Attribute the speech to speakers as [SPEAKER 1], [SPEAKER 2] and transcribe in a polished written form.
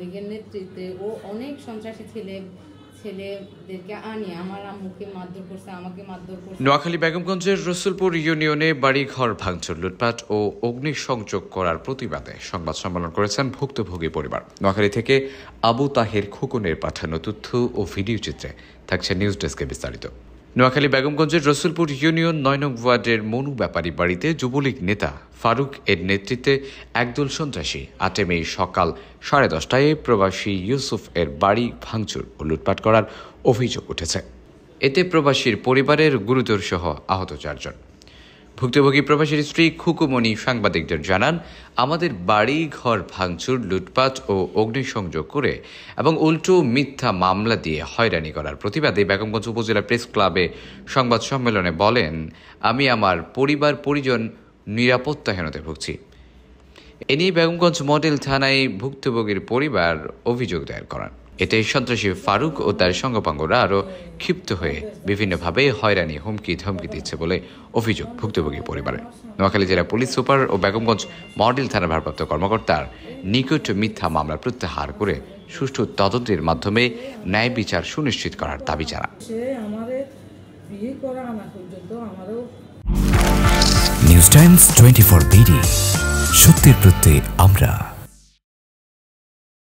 [SPEAKER 1] ছাত্রলীগের নেতৃত্বে ও অনেক সন্ত্রাসী ছেলেদেরকে আনি আমার আম্মুকে মারধর করছে, আমাকে মারধর করছে।
[SPEAKER 2] নোয়াখালী বেগমগঞ্জের রসুলপুর ইউনিয়নে বাড়িঘর ভাঙচুর, লুটপাট ও অগ্নিসংযোগ করার প্রতিবাদে সংবাদ সম্মেলন করেছেন ভুক্তভোগী পরিবার। নোয়াখালী থেকে আবু তাহের খোকনের পাঠানো তথ্য ও ভিডিও চিত্রে থাকছে নিউজ ডেস্কে বিস্তারিত। নোয়াখালী বেগমগঞ্জের রসুলপুর ইউনিয়ন ৯ নং ওয়ার্ডের মনু ব্যাপারী বাড়িতে যুবলীগ নেতা ফারুক এর নেতৃত্বে একদল সন্ত্রাসী ৮ মে সকাল 10:30টায় প্রবাসী ইউসুফ এর বাড়ি ভাঙচুর ও লুটপাট করার অভিযোগ উঠেছে। এতে প্রবাসীর পরিবারের গুরুতর সহ আহত 4 জন। ভুক্তভোগী প্রবাসীর স্ত্রী খুকুমণি সাংবাদিকদের জানান, আমাদের বাড়ি ঘর ভাঙচুর, লুটপাট ও অগ্নিসংযোগ করে এবং উল্টো মিথ্যা মামলা দিয়ে হয়রানি করার প্রতিবাদে বেগমগঞ্জ উপজেলা প্রেস ক্লাবে সংবাদ সম্মেলনে বলেন, আমি আমার পরিবার পরিজন নিরাপত্তাহীনতায় ভুগছি। এ নিয়ে বেগমগঞ্জ মডেল থানায় ভুক্তভোগীর পরিবার অভিযোগ দায়ের করেন। এতে সন্ত্রাসী ফারুক ও তার সঙ্গপাঙ্গরা আরও ক্ষিপ্ত হয়ে বিভিন্নভাবে হয়রানি, হুমকি ধমকি দিচ্ছে বলে অভিযোগ ভুক্তভোগী পরিবারের। নোয়াখালী জেলা পুলিশ সুপার ও বেগমগঞ্জ মডেল থানার ভারপ্রাপ্ত কর্মকর্তার নিকট মিথ্যা মামলা প্রত্যাহার করে সুষ্ঠু তদন্তের মাধ্যমে ন্যায় বিচার সুনিশ্চিত করার দাবি জানান।
[SPEAKER 3] নিউজ টাইমস 24 বিডি, সত্যের প্রত্যয়ে আমরা।